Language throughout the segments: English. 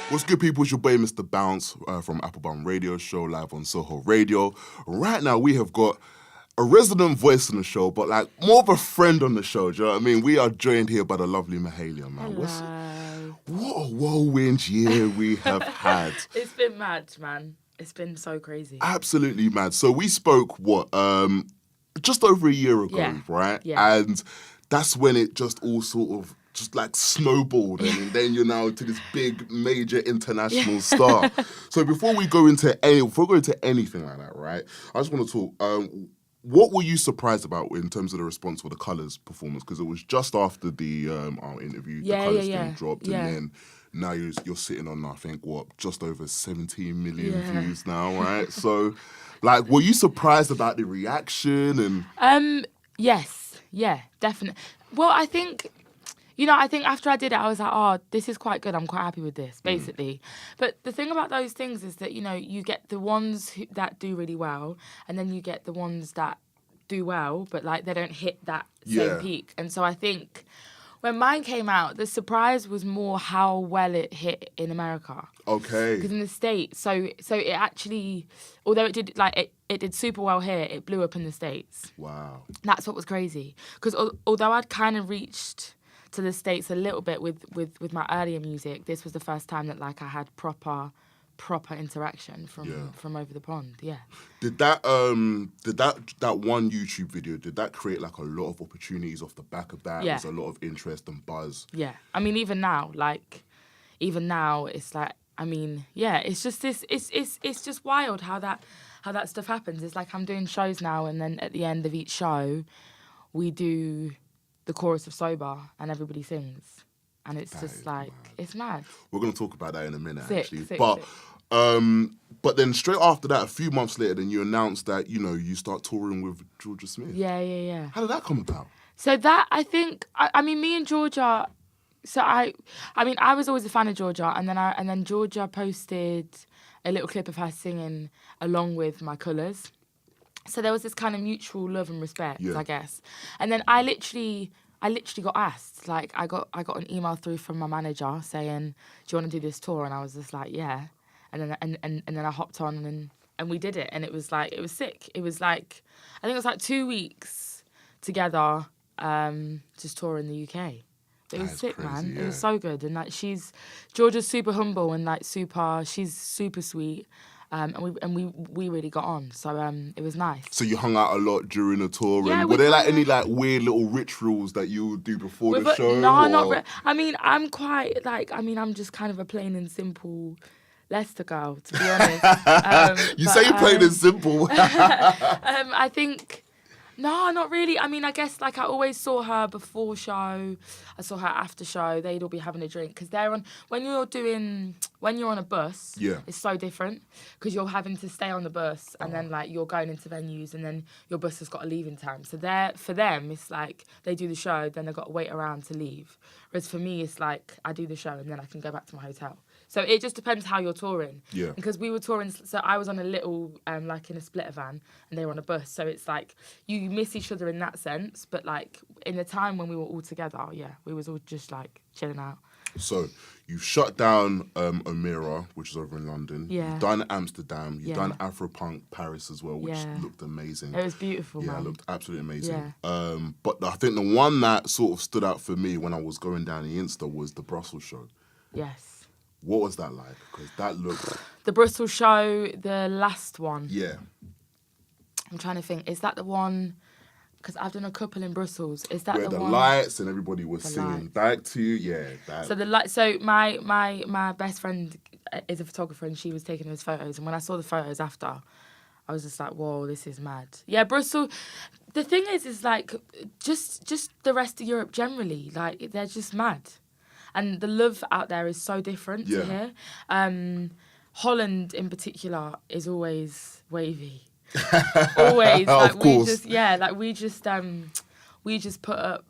What's good, people? It's your boy, Mr. Bounce, from Applebum Radio Show, live on Soho Radio. Right now, we have got a resident voice on the show, but like more of a friend on the show. Do you know what I mean? We are joined here by the lovely Mahalia, man. Hello. What a whirlwind year we have had. It's been mad, man. It's been so crazy. Absolutely mad. So we spoke, just over a year ago, right? Yeah. And that's when it just all sort of just like snowballed, and then you're now to this big major international star. So before we go into anything like that, right? I just want to talk. What were you surprised about in terms of the response for the Colours performance? Because it was just after the our interview, the Colours thing dropped, and then now you're sitting on, I think, just over 17 million views now, right? So, like, were you surprised about the reaction? And yes, yeah, definitely. Well, I think after I did it, I was like, oh, this is quite good. I'm quite happy with this, basically. But the thing about those things is that, you get the ones that do really well, and then you get the ones that do well, but, like, they don't hit that same peak. And so I think when mine came out, the surprise was more how well it hit in America. Okay. Because in the States, so it actually, although it did, like, it did super well here, it blew up in the States. Wow. That's what was crazy. Because although I'd kind of reached to the States a little bit with my earlier music, this was the first time that, like, I had proper interaction from over the pond. Yeah. Did that one YouTube video, did that create like a lot of opportunities off the back of that? Yeah. There's a lot of interest and buzz. Yeah. I mean, even now, it's like, I mean, yeah, it's just this, it's just wild how that stuff happens. It's like I'm doing shows now, and then at the end of each show, we do the chorus of Sober, and everybody sings. And it's just like, mad. It's mad. We're going to talk about that in a minute, actually. Sick. But then straight after that, a few months later, then you announced that, you start touring with Jorja Smith. Yeah. How did that come about? So that, I think, I mean, me and Jorja, so I was always a fan of Jorja, and then Jorja posted a little clip of her singing along with my Colours. So there was this kind of mutual love and respect, I guess. And then I literally got asked, like, I got an email through from my manager saying, do you want to do this tour? And I was just like, yeah. And then I hopped on and we did it. And it was like, it was sick. It was like, I think it was like 2 weeks together, just touring the UK. It was sick, crazy, man. Yeah. It was so good. And like, Jorja's super humble and like she's super sweet. And we really got on, so it was nice. So you hung out a lot during the tour, and were there like any like weird little rituals that you would do before the show? No, not really. I mean, I'm quite like, I'm just kind of a plain and simple Leicester girl, to be honest. You say plain and simple. I think. No, not really. I mean, I guess, like, I always saw her before show. I saw her after show. They'd all be having a drink. Because when you're on a bus, it's so different. Because you're having to stay on the bus and then, like, you're going into venues and then your bus has got a leaving time. So for them, it's like they do the show, then they've got to wait around to leave. Whereas for me, it's like I do the show and then I can go back to my hotel. So it just depends how you're touring. Yeah. Because we were touring, so I was on a little, like in a splitter van, and they were on a bus. So it's like, you miss each other in that sense, but like in the time when we were all together, we was all just like chilling out. So you've shut down Amira, which is over in London. Yeah. You've done Amsterdam. You've done Afropunk Paris as well, which looked amazing. It was beautiful, man. Yeah, it looked absolutely amazing. Yeah. But I think the one that sort of stood out for me when I was going down the Insta was the Brussels show. Yes. What was that like? Because that looked... The Brussels show, the last one. Yeah. I'm trying to think. Is that the one... Because I've done a couple in Brussels. Is that where the one... lights and everybody was singing back to you? Yeah. That... So my best friend is a photographer and she was taking those photos. And when I saw the photos after, I was just like, whoa, this is mad. Yeah, Brussels... The thing is like, just the rest of Europe generally, like, they're just mad. And the love out there is so different to here. Holland, in particular, is always wavy. Always. Like, of course. We just put up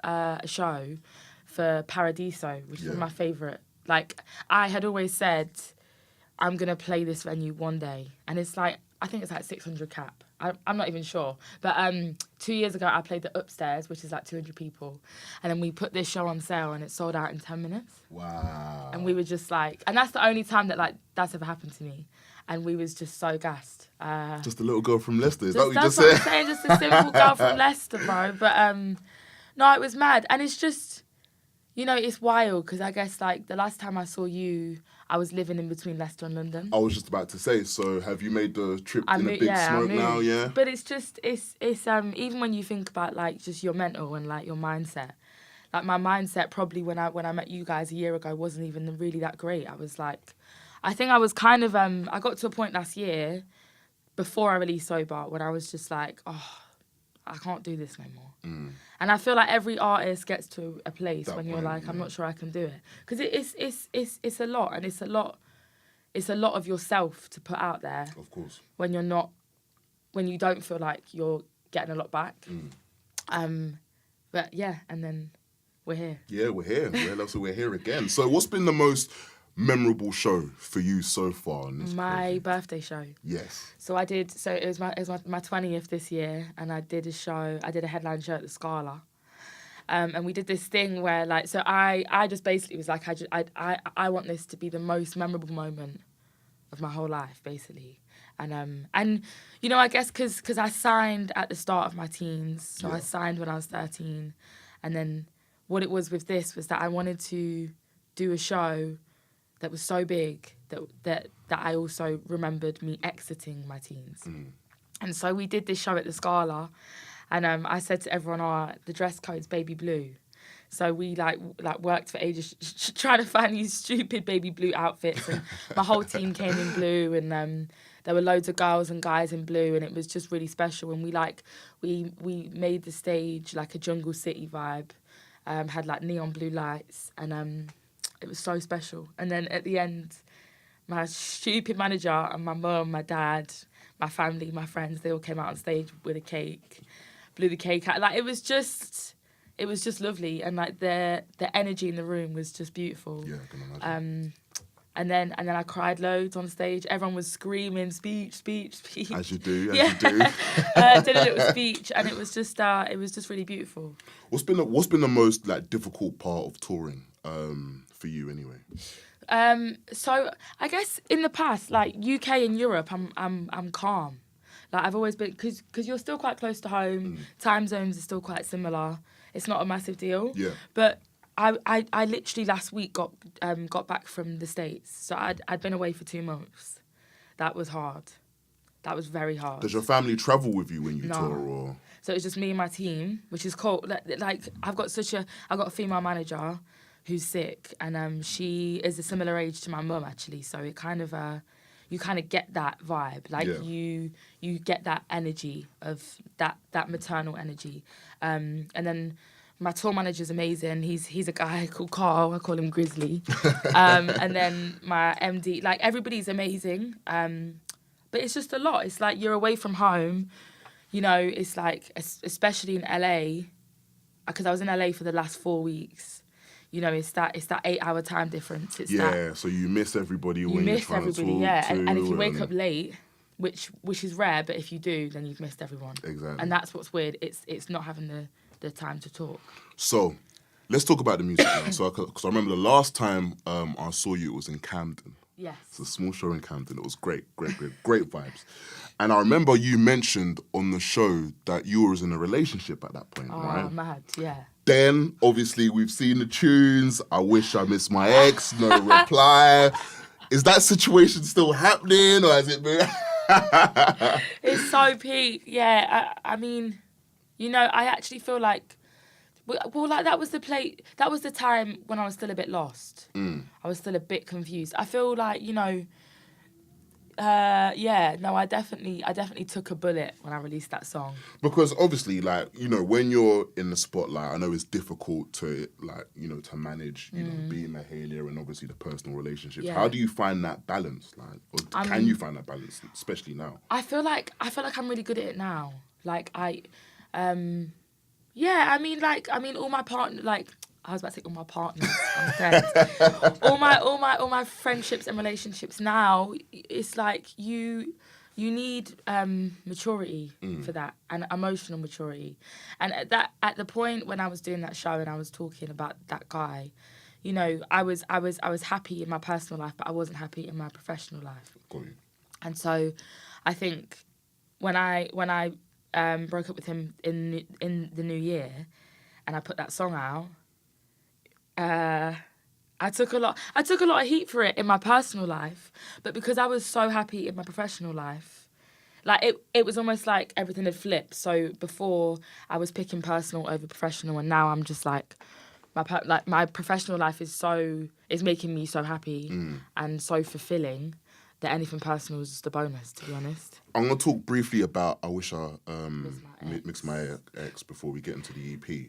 a show for Paradiso, which is my favourite. Like, I had always said, I'm gonna play this venue one day, and it's like, I think it's like 600 cap. I'm not even sure. But 2 years ago, I played the Upstairs, which is like 200 people. And then we put this show on sale and it sold out in 10 minutes. Wow. And we were just like, and that's the only time that like that's ever happened to me. And we was just so gassed. Just a little girl from Leicester, is that what you just That's what said? I'm saying, just a simple girl from Leicester, bro. But no, it was mad. And it's just, you know, it's wild because I guess like the last time I saw you, I was living in between Leicester and London. I was just about to say, so have you made the trip in a big smoke now, yeah? But it's just, it's even when you think about like just your mental and like your mindset, like my mindset probably when I met you guys a year ago wasn't even really that great. I was like, I think I was kind of, I got to a point last year before I released Sober when I was just like, oh, I can't do this no more. And I feel like every artist gets to a place when you're like, I'm not sure I can do it. Because it's a lot, and it's a lot of yourself to put out there. Of course. When you don't feel like you're getting a lot back. But yeah, and then we're here. Yeah, we're here. We're here again. So what's been the most memorable show for you so far on this My birthday show. Yes. So it was my 20th this year, and I did a headline show at the Scala. And we did this thing where like, so I just basically was like, I want this to be the most memorable moment of my whole life, basically. And you know, I guess because I signed at the start of my teens, so I signed when I was 13, and then what it was with this was that I wanted to do a show that was so big that I also remembered me exiting my teens. And so we did this show at the Scala, and I said to everyone, the dress code's baby blue. So we like worked for ages trying to find these stupid baby blue outfits, and my whole team came in blue, and there were loads of girls and guys in blue, and it was just really special. And we made the stage like a jungle city vibe, had like neon blue lights, and it was so special. And then at the end, my stupid manager and my mum, my dad, my family, my friends, they all came out on stage with a cake, blew the cake out. Like it was just lovely, and like the energy in the room was just beautiful. Yeah, I can imagine. And then I cried loads on stage. Everyone was screaming, speech. As you do. Did a little speech, and it was just really beautiful. What's been the most like difficult part of touring for you anyway? So I guess in the past, like UK and Europe, I'm calm. Like I've always been, because you're still quite close to home. Time zones are still quite similar. It's not a massive deal. Yeah. But I literally last week got back from the States. So I'd been away for 2 months. That was hard. That was very hard. Does your family travel with you when you tour, or? So it's just me and my team, which is cool. Like I've got a female manager who's sick, and she is a similar age to my mum actually. So it kind of you kind of get that vibe, like you get that energy of that maternal energy, and then my tour manager's amazing. He's a guy called Carl. I call him Grizzly, and then my MD, like everybody's amazing. But it's just a lot. It's like you're away from home, you know. It's like especially in LA, because I was in LA for the last 4 weeks. You know, it's that 8-hour time difference. So you miss everybody when you're trying to talk and if you wake up late, which is rare, but if you do, then you've missed everyone. Exactly. And that's what's weird. It's not having the time to talk. So, let's talk about the music now. So, because I remember the last time I saw you, it was in Camden. Yes. It's a small show in Camden. It was great vibes. And I remember you mentioned on the show that you was in a relationship at that point, right? Oh, mad, yeah. Then, obviously, we've seen the tunes. I wish I missed my ex. No reply. Is that situation still happening, or has it been? It's so peak. Yeah, I mean, you know, I actually feel like, well, like that was the time when I was still a bit lost. I was still a bit confused. I feel like, you know, I definitely took a bullet when I released that song. Because obviously, like, you know, when you're in the spotlight, I know it's difficult to, like, you know, to manage, you know, being Mahalia and obviously the personal relationships. Yeah. How do you find that balance? Like, or can you find that balance, especially now? I feel like I'm really good at it now. Like, all my partners, like, I was about to say all my partners, I'm friends. all my friendships and relationships now, it's like you you need maturity for that, and emotional maturity. And at the point when I was doing that show and I was talking about that guy, you know, I was happy in my personal life, but I wasn't happy in my professional life. Got you. And so, I think when I broke up with him in the new year, and I put that song out, I took a lot of heat for it in my personal life, but because I was so happy in my professional life, like it was almost like everything had flipped. So before I was picking personal over professional, and now I'm just like my professional life is making me so happy and so fulfilling that anything personal is just a bonus, to be honest. I'm gonna talk briefly about I Wish I Mixed My Ex before we get into the EP,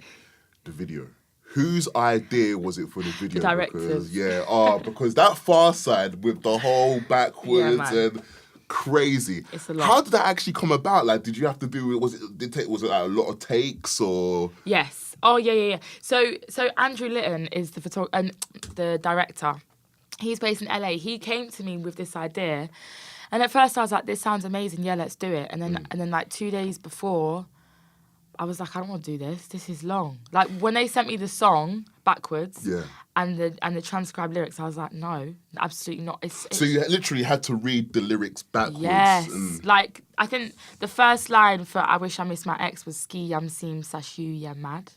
the video. Whose idea was it for the video? The directors. Because that Far Side with the whole backwards and crazy. It's a lot. How did that actually come about? Like, did you have to do? Was it like a lot of takes or? Yes. Oh yeah. So Andrew Litton is the director. He's based in LA. He came to me with this idea, and at first I was like, "This sounds amazing. Yeah, let's do it." And then like 2 days before, I was like, "I don't want to do this. This is long." Like when they sent me the song backwards, and the transcribed lyrics, I was like, "No, absolutely not." So you literally had to read the lyrics backwards. Yes. Like I think the first line for "I Wish I Missed My Ex" was "Ski yam seem sashu ya mad."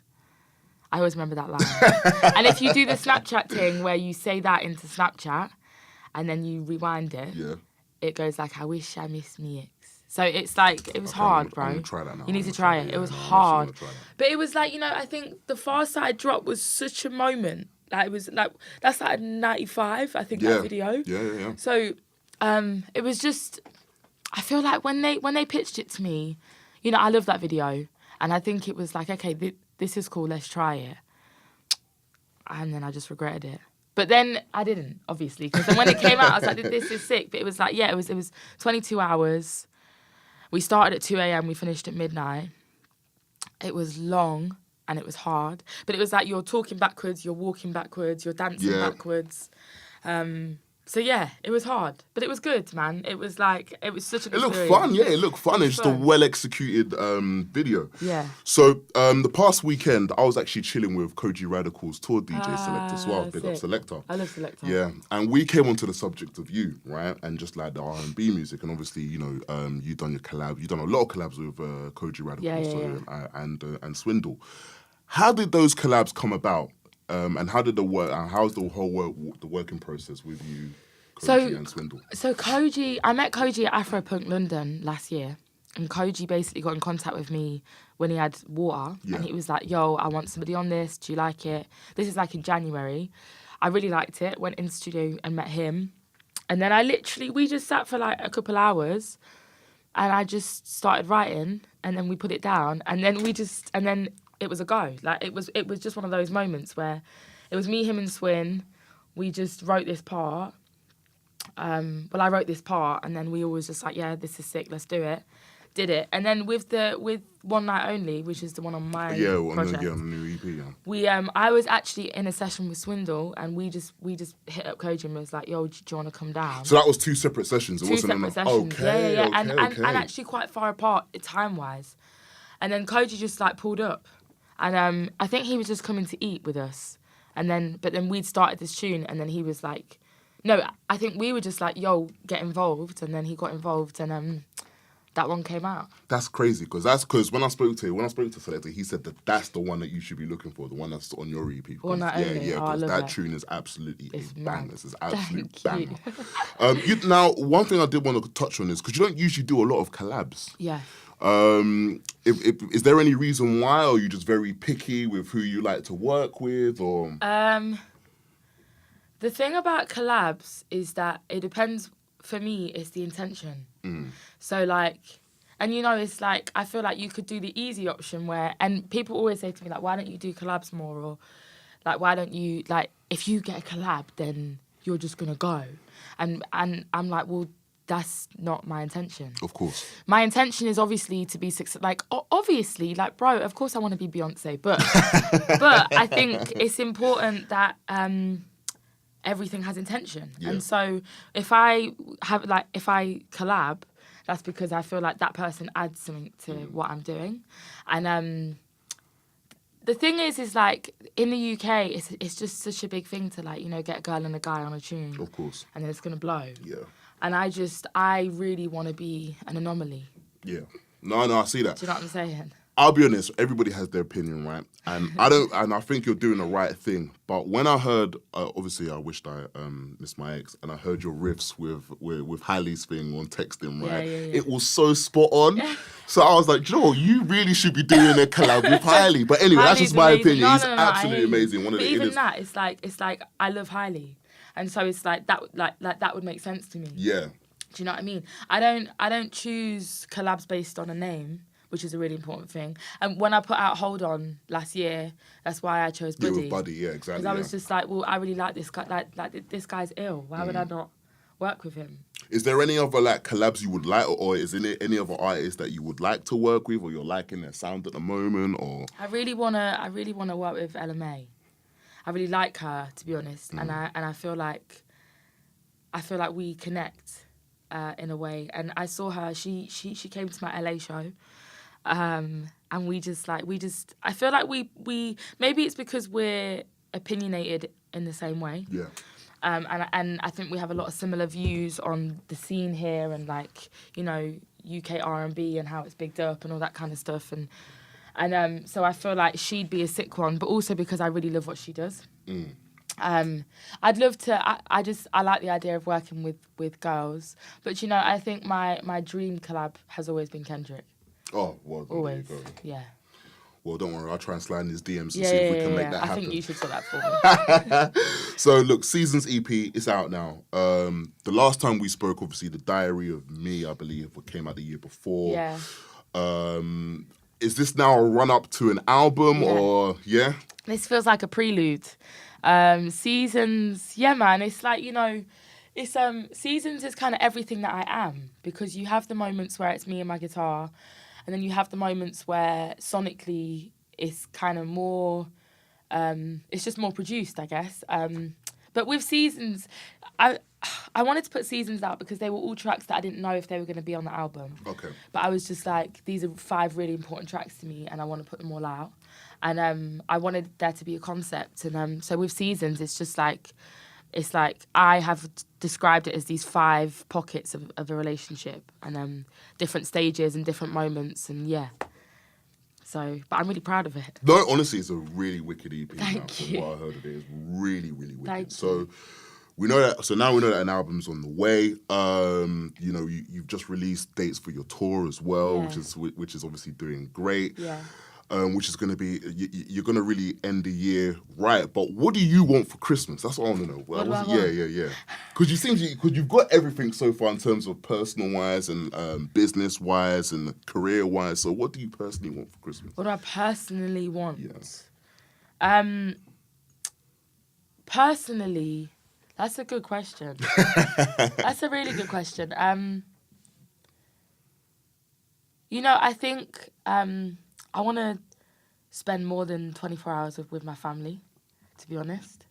I always remember that line. And if you do the Snapchat thing where you say that into Snapchat and then you rewind it, it goes like, "I wish I missed me ex." So it's like, it was hard, bro. I'm gonna try that now. You need to try it. It was hard. But it was like, you know, I think the Far Side drop was such a moment. Like, it was like, that's like 95, I think, that video. Yeah. So it was just, I feel like when they pitched it to me, you know, I love that video. And I think it was like, okay, this is cool, let's try it. And then I just regretted it. But then I didn't, obviously, because then when it came out, I was like, this is sick. But it was like, it was 22 hours. We started at 2 a.m, we finished at midnight. It was long and it was hard. But it was like you're talking backwards, you're walking backwards, you're dancing backwards. So yeah, it was hard, but it was good, man. It was like, it was such an experience. It looked fun, yeah. It looked fun. It's just a well-executed video. Yeah. So the past weekend, I was actually chilling with Koji Radical's tour DJ Selector as well. Big up Selector. I love Selector. Yeah, and we came onto the subject of you, right? And just like the R&B music, and obviously, you know, you've done your collab. You've done a lot of collabs with Koji Radical and Swindle. How did those collabs come about? And how did the work? How's the whole the working process with you, Koji and Swindle? So Koji, I met Koji at Afropunk London last year, and Koji basically got in contact with me when he had Water, and he was like, "Yo, I want somebody on this. Do you like it?" This is like in January. I really liked it. Went in the studio and met him, and then we just sat for like a couple hours, and I just started writing, and then we put it down, and then it was a go. Like it was just one of those moments where it was me, him, and Swin. We just wrote this part. I wrote this part, and then we always just like, yeah, this is sick. Let's do it. Did it, and then with One Night Only, which is the one on my project, on the new EP. Yeah. We I was actually in a session with Swindle, and we just hit up Koji and was like, yo, do you want to come down? So that was two separate sessions. It wasn't separate sessions. Okay, yeah. Okay. And actually quite far apart time wise, and then Koji just like pulled up. And I think he was just coming to eat with us. But then we'd started this tune, and then he was like, no, I think we were just like, yo, get involved. And then he got involved, and that one came out. That's crazy, because when I spoke to Selector, he said that's the one that you should be looking for, the one that's on your EP. One Night Only. Yeah, because that tune is absolutely it's a banger. It's an absolute Thank banger. Now, one thing I did want to touch on is, because you don't usually do a lot of collabs. Yeah. Is there any reason why, or are you just very picky with who you like to work with, or? The thing about collabs is that it depends. For me, it's the intention. So like, and you know, it's like, I feel like you could do the easy option and people always say to me like, why don't you do collabs more, or like, why don't you, like, if you get a collab, then you're just gonna go, and I'm like, well, that's not my intention. Of course. My intention is obviously to be successful. Like, obviously, like, bro, of course I want to be Beyonce, but I think it's important that everything has intention. Yeah. And so if I collab, that's because I feel like that person adds something to what I'm doing. And the thing is like in the UK, it's just such a big thing to like, you know, get a girl and a guy on a tune. Of course. And then it's going to blow. Yeah. And I really want to be an anomaly. Yeah. No, I see that. Do you know what I'm saying? I'll be honest, everybody has their opinion, right? And I think you're doing the right thing. But when I heard, obviously I wished I missed my ex, and I heard your riffs with Hallie's thing on texting, right? Yeah. It was so spot on. So I was like, Joe, you really should be doing a collab with Hailey. But anyway, that's just my opinion. No, He's absolutely amazing. One of but the even that, it's like I love Hailey, and so it's like that would make sense to me. Yeah. Do you know what I mean? I don't choose collabs based on a name, which is a really important thing. And when I put out Hold On last year, that's why I chose Buddy. You with Buddy, yeah, exactly. Because I was just like, well, I really like this guy. Like this guy's ill. Why would I not work with him? Is there any other like collabs you would like, or is there any other artists that you would like to work with, or you're liking their sound at the moment, or? I really wanna work with Ella Mai. I really like her, to be honest, and I feel like we connect in a way. And I saw her. She came to my LA show. And we just I feel like we maybe it's because we're opinionated in the same way. Yeah. And I think we have a lot of similar views on the scene here and like, you know, UK R&B and how it's bigged up and all that kind of stuff. And so I feel like she'd be a sick one, but also because I really love what she does. I'd love to. I like the idea of working with girls, but you know, I think my dream collab has always been Kendrick. Oh, well, always, there you go. Yeah. Well, don't worry, I'll try and slide in his DMs and see if we can make that happen. I think you should sort that for me. So, look, Seasons EP is out now. The last time we spoke, obviously, The Diary of Me, I believe, came out the year before. Yeah. Is this now a run-up to an album, or, yeah? This feels like a prelude. Seasons, yeah, man, it's like, you know, it's Seasons is kind of everything that I am, because you have the moments where it's me and my guitar, and then you have the moments where sonically it's kind of more, it's just more produced, I guess. But with Seasons, I wanted to put Seasons out because they were all tracks that I didn't know if they were going to be on the album. Okay. But I was just like, these are 5 really important tracks to me, and I want to put them all out. And I wanted there to be a concept. And so with Seasons, it's just like, it's like I have described it as these 5 pockets of a relationship, and different stages and different moments, and yeah. So, but I'm really proud of it. No, honestly, it's a really wicked EP. Thank you. From what I heard of it, it's really, really wicked. Thank so you. we know that. So now we know that an album's on the way. You know, you've just released dates for your tour as well, which is obviously doing great. Yeah. Which is going to be, you're going to really end the year right. But what do you want for Christmas? That's what I want to know. What do I want? Yeah. Because you've got everything so far in terms of personal-wise and business-wise and career-wise. So what do you personally want for Christmas? What do I personally want? Yes. Personally, that's a good question. That's a really good question. You know, I think I want to spend more than 24 hours with my family, to be honest.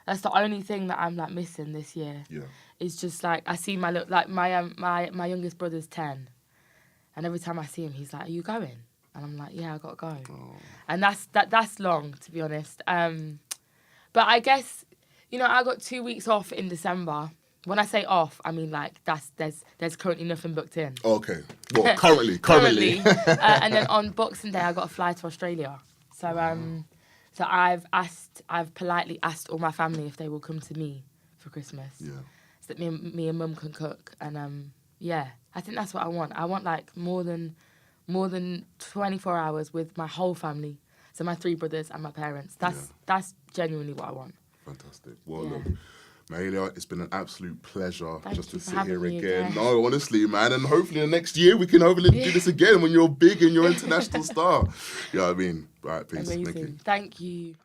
That's the only thing that I'm like missing this year. Yeah. It's just like I see my youngest brother's 10, and every time I see him, he's like, "Are you going?" And I'm like, "Yeah, I gotta go." Oh. And that's long, to be honest. But I guess, you know, I got 2 weeks off in December. When I say off, I mean like there's currently nothing booked in. Okay. Well, currently. And then on Boxing Day, I got a fly to Australia. So so I've politely asked all my family if they will come to me for Christmas. Yeah. So that me and Mum can cook. And yeah, I think that's what I want. I want like more than 24 hours with my whole family. So my 3 brothers and my parents. That's genuinely what I want. Fantastic. Well, look. Mahalia, it's been an absolute pleasure just to sit here again. No, honestly, man. And hopefully the next year we can hopefully do this again when you're big and you're an international star. You know what I mean? All right, peace. Amazing. Thank you. Thank you.